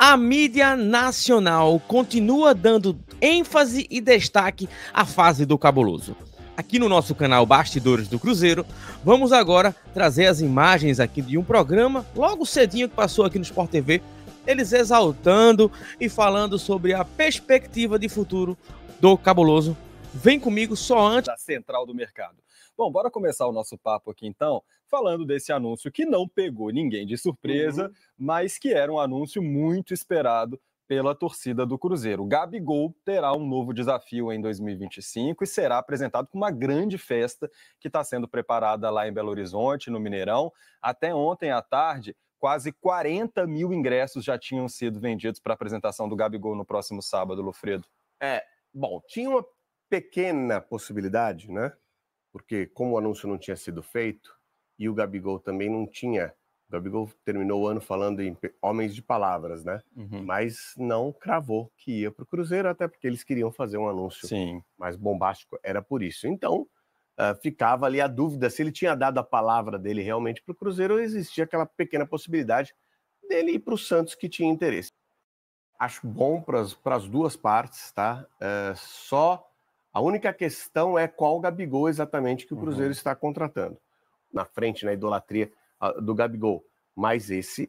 A mídia nacional continua dando ênfase e destaque à fase do Cabuloso. Aqui no nosso canal Bastidores do Cruzeiro, vamos agora trazer as imagens aqui de um programa logo cedinho que passou aqui no Sport TV, eles exaltando e falando sobre a perspectiva de futuro do Cabuloso. Vem comigo só antes da central do mercado. Bom, bora começar o nosso papo aqui então, falando desse anúncio que não pegou ninguém de surpresa, mas que era um anúncio muito esperado pela torcida do Cruzeiro. O Gabigol terá um novo desafio em 2025 e será apresentado com uma grande festa que está sendo preparada lá em Belo Horizonte, no Mineirão. Até ontem à tarde, quase 40 mil ingressos já tinham sido vendidos para a apresentação do Gabigol no próximo sábado, Lofredo. Bom, tinha uma pequena possibilidade, né? Porque como o anúncio não tinha sido feito e o Gabigol também não tinha... O Gabigol terminou o ano falando em homens de palavras, né? Mas não cravou que ia para o Cruzeiro, até porque eles queriam fazer um anúncio mais bombástico. Era por isso. Então, ficava ali a dúvida se ele tinha dado a palavra dele realmente para o Cruzeiro ou existia aquela pequena possibilidade dele ir para o Santos, que tinha interesse. Acho bom para as duas partes, tá? Só a única questão é qual Gabigol exatamente que o Cruzeiro está contratando. Na frente, na idolatria do Gabigol. Mas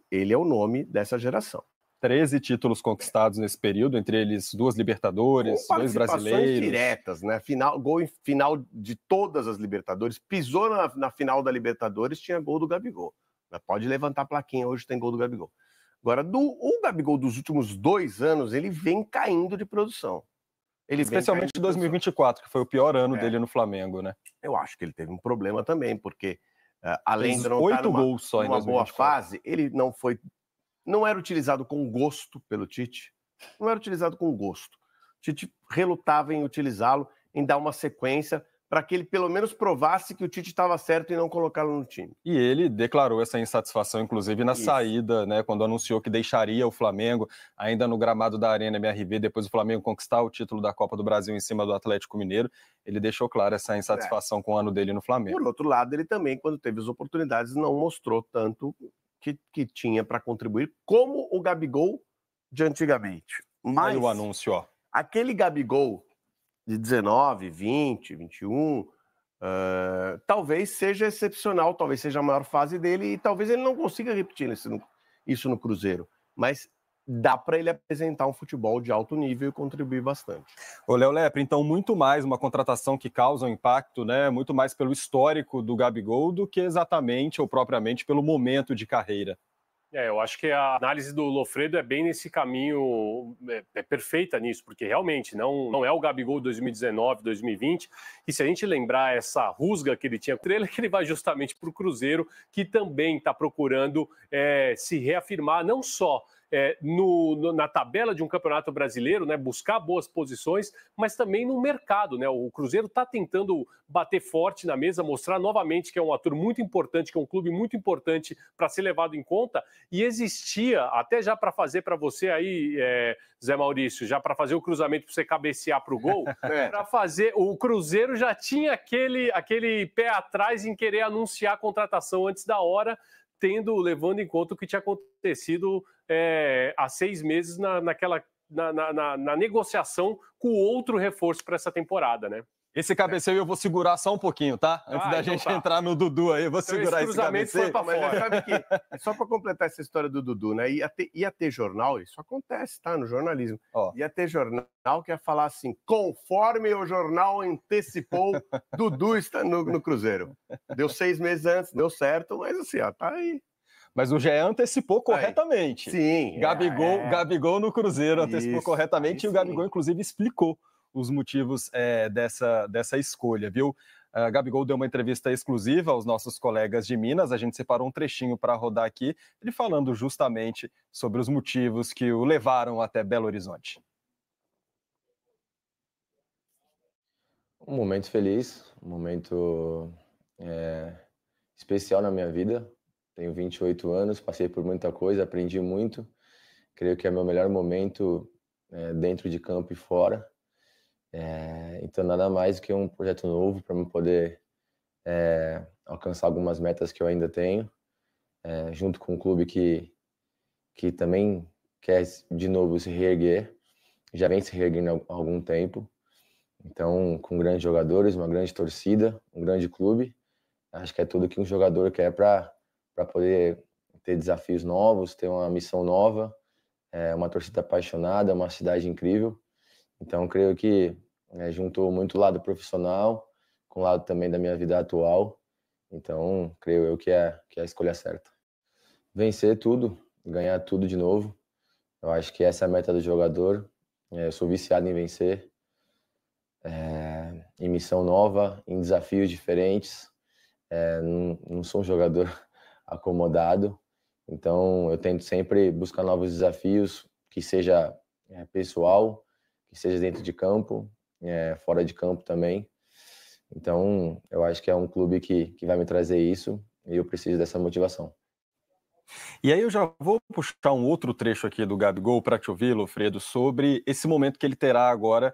ele é o nome dessa geração. 13 títulos conquistados nesse período, entre eles 2 Libertadores, 2 brasileiros. Diretas, né? Gol em final de todas as Libertadores. Pisou na final da Libertadores, tinha gol do Gabigol. Pode levantar a plaquinha, hoje tem gol do Gabigol. Agora, o Gabigol dos últimos 2 anos, ele vem caindo de produção. Especialmente em 2024, que foi o pior ano dele no Flamengo, né? Eu acho que ele teve um problema também, porque além de não 8 estar gols só numa boa fase, ele não era utilizado com gosto pelo Tite. Não era utilizado com gosto. O Tite relutava em utilizá-lo, em dar uma sequência para que ele pelo menos provasse que o Tite estava certo em não colocá-lo no time. E ele declarou essa insatisfação, inclusive, na saída, né, quando anunciou que deixaria o Flamengo, ainda no gramado da Arena MRV, depois do Flamengo conquistar o título da Copa do Brasil em cima do Atlético Mineiro. Ele deixou claro essa insatisfação com o ano dele no Flamengo. Por outro lado, ele também, quando teve as oportunidades, não mostrou tanto que tinha para contribuir, como o Gabigol de antigamente. Mas aí o anúncio, ó. Aquele Gabigol de 19, 20, 21, talvez seja excepcional, talvez seja a maior fase dele e talvez ele não consiga repetir isso no Cruzeiro. Mas dá para ele apresentar um futebol de alto nível e contribuir bastante. Ô, Léo Lepre, então muito mais uma contratação que causa um impacto, né? Muito mais pelo histórico do Gabigol do que exatamente ou propriamente pelo momento de carreira. Eu acho que a análise do Lofredo é bem nesse caminho, é perfeita nisso, porque realmente não é o Gabigol 2019, 2020, e se a gente lembrar essa rusga que ele tinha com ele, que ele vai justamente para o Cruzeiro, que também está procurando se reafirmar, não só na tabela de um campeonato brasileiro, né, buscar boas posições, mas também no mercado, né? O Cruzeiro está tentando bater forte na mesa, mostrar novamente que é um ator muito importante, que é um clube muito importante para ser levado em conta, e existia, até já para fazer para você aí, Zé Maurício, já para fazer o cruzamento para você cabecear para o gol, para fazer, o Cruzeiro já tinha aquele pé atrás em querer anunciar a contratação antes da hora, levando em conta o que tinha acontecido há 6 meses na negociação com outro reforço para essa temporada, né? Esse cabeceio eu vou segurar só um pouquinho, tá? Antes da gente entrar no Dudu aí, eu vou segurar esse cabeceio. Mas sabe que, só para completar essa história do Dudu, né? Ia ter jornal, isso acontece, tá? No jornalismo. Ia ter jornal que ia falar assim, conforme o jornal antecipou, Dudu está no Cruzeiro. Deu 6 meses antes, deu certo, mas assim, tá aí. Mas o GE antecipou corretamente. Sim. Gabigol no Cruzeiro antecipou corretamente e o Gabigol, inclusive, explicou os motivos dessa escolha, viu? Gabigol deu uma entrevista exclusiva aos nossos colegas de Minas, a gente separou um trechinho para rodar aqui, ele falando justamente sobre os motivos que o levaram até Belo Horizonte. Um momento feliz, um momento especial na minha vida. Tenho 28 anos, passei por muita coisa, aprendi muito. Creio que é meu melhor momento dentro de campo e fora. Então, nada mais do que um projeto novo para eu poder alcançar algumas metas que eu ainda tenho, junto com um clube que também quer de novo se reerguer, já vem se reerguendo há algum tempo. Então, com grandes jogadores, uma grande torcida, um grande clube, acho que é tudo que um jogador quer para poder ter desafios novos, ter uma missão nova, uma torcida apaixonada, uma cidade incrível. Então, creio que juntou muito o lado profissional com o lado também da minha vida atual. Então, creio eu que é a escolha certa. Vencer tudo, ganhar tudo de novo. Eu acho que essa é a meta do jogador. Eu sou viciado em vencer, em missão nova, em desafios diferentes. Não sou um jogador acomodado. Então, eu tento sempre buscar novos desafios, que seja pessoal, que seja dentro de campo, fora de campo também. Então, eu acho que é um clube que vai me trazer isso e eu preciso dessa motivação. E aí eu já vou puxar um outro trecho aqui do Gabigol para te ouvir, Lofredo, sobre esse momento que ele terá agora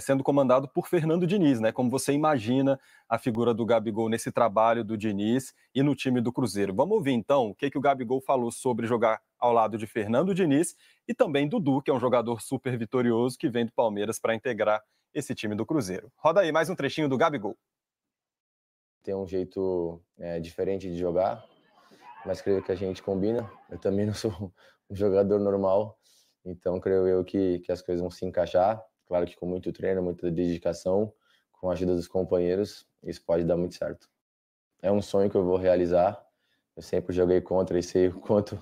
sendo comandado por Fernando Diniz, né? Como você imagina a figura do Gabigol nesse trabalho do Diniz e no time do Cruzeiro. Vamos ouvir então o que o Gabigol falou sobre jogar ao lado de Fernando Diniz e também Dudu, que é um jogador super vitorioso que vem do Palmeiras para integrar esse time do Cruzeiro. Roda aí mais um trechinho do Gabigol. Tem um jeito diferente de jogar, mas creio que a gente combina. Eu também não sou um jogador normal, então creio eu que as coisas vão se encaixar. Claro que com muito treino, muita dedicação, com a ajuda dos companheiros, isso pode dar muito certo. É um sonho que eu vou realizar. Eu sempre joguei contra e sei o quanto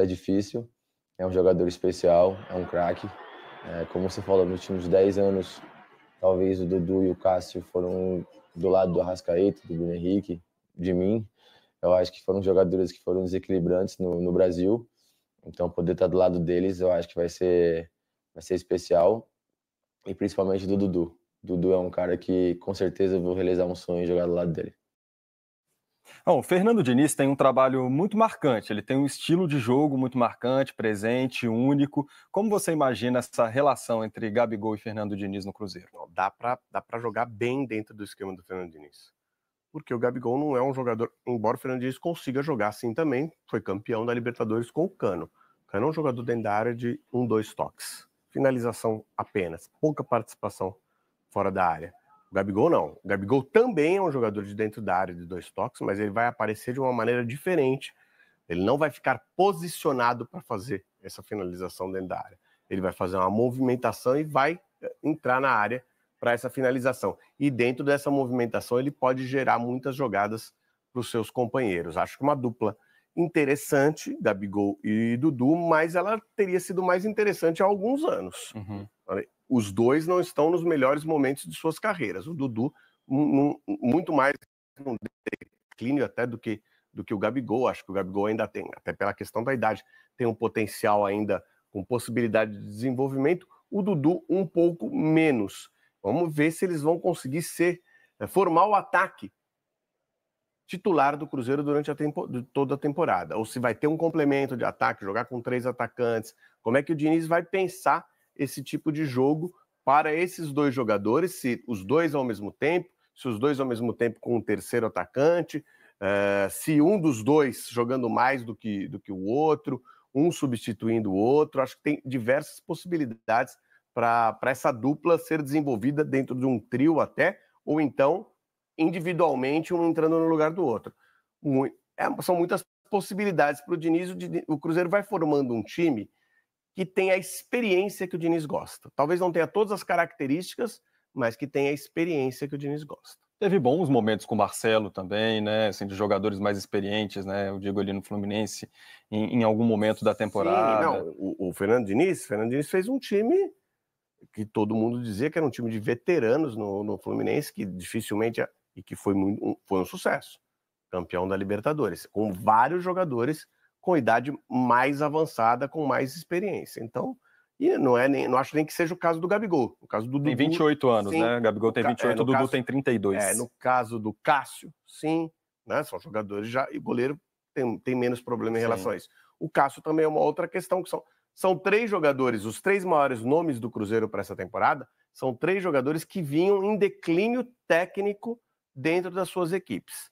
é difícil. É um jogador especial, é um craque. Como você falou, nos últimos 10 anos, talvez o Dudu e o Cássio foram do lado do Arrascaeta, do Bruno Henrique, de mim. Eu acho que foram jogadores que foram desequilibrantes no Brasil. Então, poder estar do lado deles, eu acho que vai ser especial. E principalmente do Dudu. Dudu é um cara que, com certeza, eu vou realizar um sonho e jogar do lado dele. Bom, o Fernando Diniz tem um trabalho muito marcante. Ele tem um estilo de jogo muito marcante, presente, único. Como você imagina essa relação entre Gabigol e Fernando Diniz no Cruzeiro? Dá para jogar bem dentro do esquema do Fernando Diniz. Porque o Gabigol não é um jogador, embora o Fernando Diniz consiga jogar assim também, foi campeão da Libertadores com o Cano. O Cano é um jogador dentro da área de 1-2 toques. Finalização apenas, pouca participação fora da área. O Gabigol não. O Gabigol também é um jogador de dentro da área de 2 toques, mas ele vai aparecer de uma maneira diferente. Ele não vai ficar posicionado para fazer essa finalização dentro da área. Ele vai fazer uma movimentação e vai entrar na área para essa finalização. E dentro dessa movimentação ele pode gerar muitas jogadas para os seus companheiros. Acho que uma dupla interessante, Gabigol e Dudu, mas ela teria sido mais interessante há alguns anos. Os dois não estão nos melhores momentos de suas carreiras. O Dudu muito mais num declínio até do que o Gabigol. Acho que o Gabigol ainda tem, até pela questão da idade, tem um potencial ainda com possibilidade de desenvolvimento. O Dudu um pouco menos. Vamos ver se eles vão conseguir formar o ataque titular do Cruzeiro durante toda a temporada. Ou se vai ter um complemento de ataque, jogar com 3 atacantes. Como é que o Diniz vai pensar esse tipo de jogo para esses 2 jogadores, se os dois ao mesmo tempo, se os dois ao mesmo tempo com um terceiro atacante, se um dos dois jogando mais do que o outro, um substituindo o outro. Acho que tem diversas possibilidades para essa dupla ser desenvolvida dentro de um trio até, ou então individualmente, um entrando no lugar do outro. São muitas possibilidades para o Diniz. O Cruzeiro vai formando um time que tem a experiência que o Diniz gosta. Talvez não tenha todas as características, mas que tem a experiência que o Diniz gosta. Teve bons momentos com o Marcelo também, né? Assim, de jogadores mais experientes, né? Eu digo ali no Fluminense, em algum momento da temporada. Sim, não. O Fernando Diniz fez um time que todo mundo dizia que era um time de veteranos no Fluminense, que dificilmente, e que foi um sucesso. Campeão da Libertadores, com vários jogadores com idade mais avançada, com mais experiência. Então, não acho nem que seja o caso do Gabigol. No caso do Dudu, tem 28 anos, sim, né? Gabigol tem 28, o Dudu tem 32. No caso do Cássio, sim, né? São jogadores já, e o goleiro tem menos problema em relação a isso. O Cássio também é uma outra questão, que são 3 jogadores, os 3 maiores nomes do Cruzeiro para essa temporada, são 3 jogadores que vinham em declínio técnico dentro das suas equipes.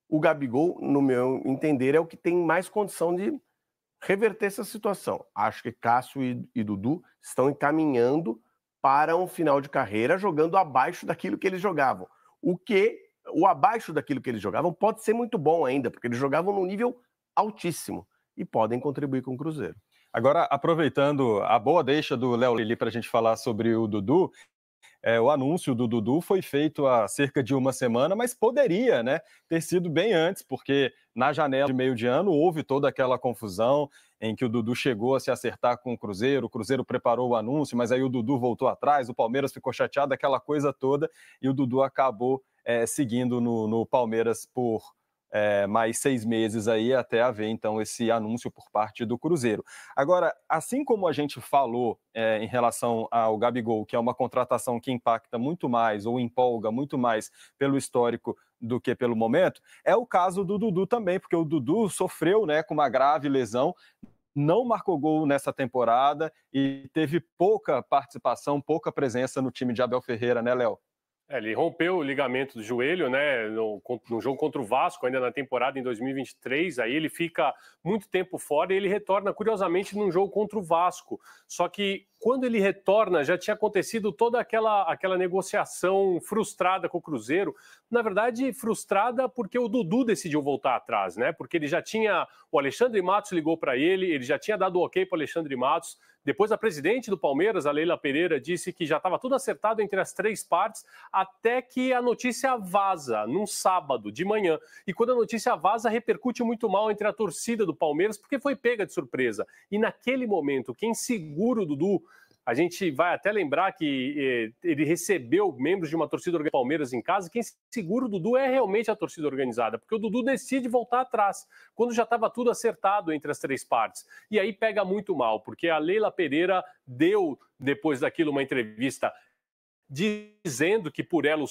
O Gabigol, no meu entender, é o que tem mais condição de reverter essa situação. Acho que Cássio e Dudu estão encaminhando para um final de carreira jogando abaixo daquilo que eles jogavam. O abaixo daquilo que eles jogavam pode ser muito bom ainda, porque eles jogavam num nível altíssimo e podem contribuir com o Cruzeiro. Agora, aproveitando a boa deixa do Léo Lili para a gente falar sobre o Dudu, o anúncio do Dudu foi feito há cerca de uma semana, mas poderia, né, ter sido bem antes, porque na janela de meio de ano houve toda aquela confusão em que o Dudu chegou a se acertar com o Cruzeiro preparou o anúncio, mas aí o Dudu voltou atrás, o Palmeiras ficou chateado, aquela coisa toda, e o Dudu acabou seguindo no Palmeiras por mais 6 meses aí, até haver então esse anúncio por parte do Cruzeiro. Agora, assim como a gente falou em relação ao Gabigol, que é uma contratação que impacta muito mais ou empolga muito mais pelo histórico do que pelo momento, é o caso do Dudu também, porque o Dudu sofreu, né, com uma grave lesão, não marcou gol nessa temporada e teve pouca participação, pouca presença no time de Abel Ferreira, né, Léo? Ele rompeu o ligamento do joelho, né, no jogo contra o Vasco, ainda na temporada em 2023, aí ele fica muito tempo fora e ele retorna, curiosamente, num jogo contra o Vasco. Só que quando ele retorna, já tinha acontecido toda aquela negociação frustrada com o Cruzeiro. Na verdade, frustrada porque o Dudu decidiu voltar atrás, né? Porque ele já tinha... O Alexandre Matos ligou para ele já tinha dado ok para o Alexandre Matos. Depois, a presidente do Palmeiras, a Leila Pereira, disse que já estava tudo acertado entre as 3 partes, até que a notícia vaza, num sábado de manhã. E quando a notícia vaza, repercute muito mal entre a torcida do Palmeiras, porque foi pega de surpresa. E naquele momento, quem segura o Dudu... A gente vai até lembrar que ele recebeu membros de uma torcida organizada do Palmeiras em casa. Quem segura o Dudu é realmente a torcida organizada, porque o Dudu decide voltar atrás, quando já estava tudo acertado entre as 3 partes. E aí pega muito mal, porque a Leila Pereira deu, depois daquilo, uma entrevista dizendo que por ela o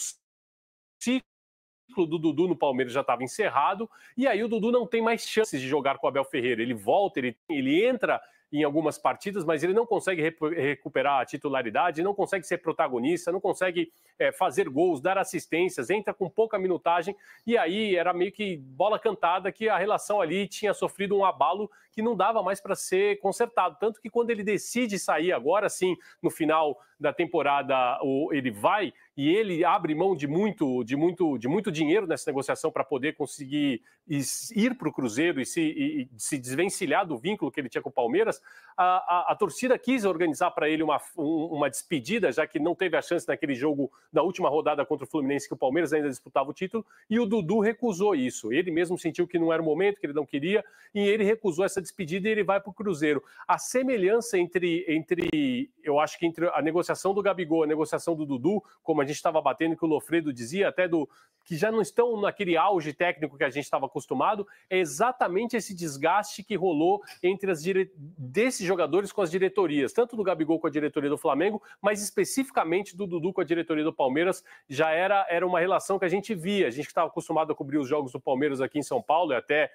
ciclo do Dudu no Palmeiras já estava encerrado, e aí o Dudu não tem mais chances de jogar com o Abel Ferreira. Ele volta, ele entra em algumas partidas, mas ele não consegue recuperar a titularidade, não consegue ser protagonista, não consegue fazer gols, dar assistências, entra com pouca minutagem, e aí era meio que bola cantada que a relação ali tinha sofrido um abalo que não dava mais para ser consertado. Tanto que quando ele decide sair agora sim, no final da temporada, ele vai e ele abre mão de muito dinheiro nessa negociação para poder conseguir ir para o Cruzeiro e se desvencilhar do vínculo que ele tinha com o Palmeiras. A torcida quis organizar para ele uma despedida, já que não teve a chance naquele jogo da última rodada contra o Fluminense, que o Palmeiras ainda disputava o título, e o Dudu recusou isso. Ele mesmo sentiu que não era o momento, que ele não queria, e ele recusou essa despedida e ele vai para o Cruzeiro. A semelhança eu acho que entre a negociação do Gabigol, a negociação do Dudu, como a gente estava batendo, que o Lofredo dizia, até que já não estão naquele auge técnico que a gente estava acostumado, é exatamente esse desgaste que rolou entre desses jogadores com as diretorias, tanto do Gabigol com a diretoria do Flamengo, mas especificamente do Dudu com a diretoria do Palmeiras. Já era uma relação que a gente via, a gente estava acostumado a cobrir os jogos do Palmeiras aqui em São Paulo e até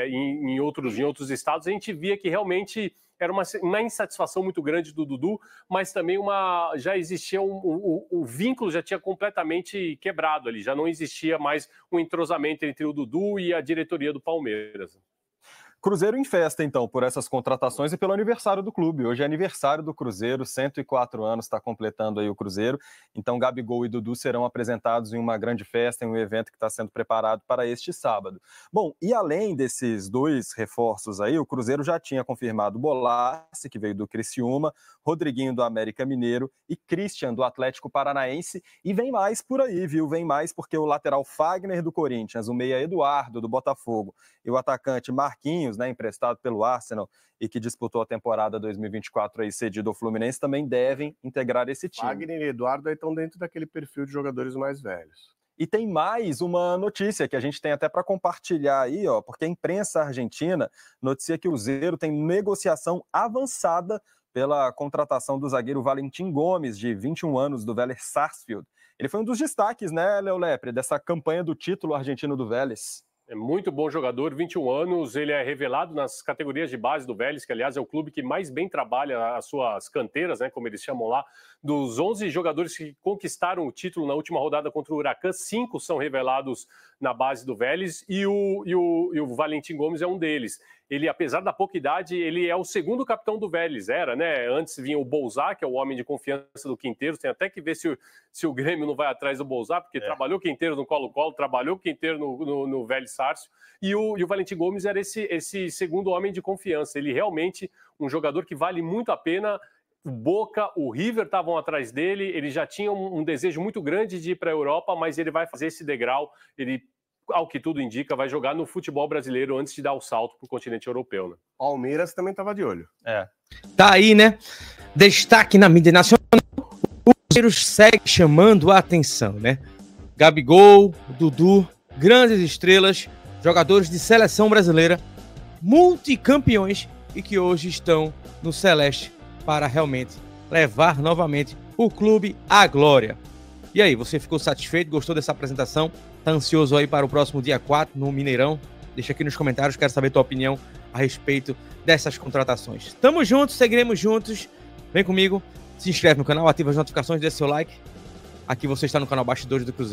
em outros estados, a gente via que realmente era uma insatisfação muito grande do Dudu, mas também já existia o vínculo já tinha completamente quebrado ali, já não existia mais um entrosamento entre o Dudu e a diretoria do Palmeiras. Cruzeiro em festa, então, por essas contratações e pelo aniversário do clube. Hoje é aniversário do Cruzeiro, 104 anos está completando aí o Cruzeiro. Então, Gabigol e Dudu serão apresentados em uma grande festa, em um evento que está sendo preparado para este sábado. Bom, e além desses 2 reforços aí, o Cruzeiro já tinha confirmado Bolassi, que veio do Criciúma, Rodriguinho do América Mineiro e Christian do Atlético Paranaense. E vem mais por aí, viu? Vem mais porque o lateral Fagner do Corinthians, o meia Eduardo do Botafogo e o atacante Marquinhos, né, emprestado pelo Arsenal e que disputou a temporada 2024 aí cedido ao Fluminense, também devem integrar esse time. Fagner e Eduardo estão dentro daquele perfil de jogadores mais velhos. E tem mais uma notícia que a gente tem até para compartilhar aí, ó, porque a imprensa argentina noticia que o Cruzeiro tem negociação avançada pela contratação do zagueiro Valentim Gomes, de 21 anos, do Vélez Sarsfield. Ele foi um dos destaques, né, Léo Lepre, dessa campanha do título argentino do Vélez. É muito bom jogador, 21 anos, ele é revelado nas categorias de base do Vélez, que aliás é o clube que mais bem trabalha as suas canteiras, né, como eles chamam lá. Dos 11 jogadores que conquistaram o título na última rodada contra o Huracan, 5 são revelados na base do Vélez e o Valentim Gomes é um deles. ele, apesar da pouca idade, ele é o segundo capitão do Vélez, né? Antes vinha o Bouzá, que é o homem de confiança do Quinteiros, tem até que ver se o Grêmio não vai atrás do Bouzá, porque trabalhou o Quinteiros no Colo-Colo, trabalhou o Quinteiros no Vélez Sarsfield, e o Valentim Gomes era esse segundo homem de confiança. Ele realmente um jogador que vale muito a pena. O Boca, o River estavam atrás dele, ele já tinha um desejo muito grande de ir para a Europa, mas ele vai fazer esse degrau, ele, ao que tudo indica, vai jogar no futebol brasileiro antes de dar o salto para o continente europeu, né? Palmeiras também estava de olho. Tá aí, né? Destaque na mídia nacional, o Cruzeiro segue chamando a atenção, né? Gabigol, Dudu, grandes estrelas, jogadores de seleção brasileira, multicampeões e que hoje estão no Celeste para realmente levar novamente o clube à glória. E aí, você ficou satisfeito? Gostou dessa apresentação? Tá ansioso aí para o próximo dia 4 no Mineirão? Deixa aqui nos comentários, quero saber tua opinião a respeito dessas contratações. Tamo juntos, seguiremos juntos. Vem comigo, se inscreve no canal, ativa as notificações, deixa seu like. Aqui você está no canal Bastidores do Cruzeiro.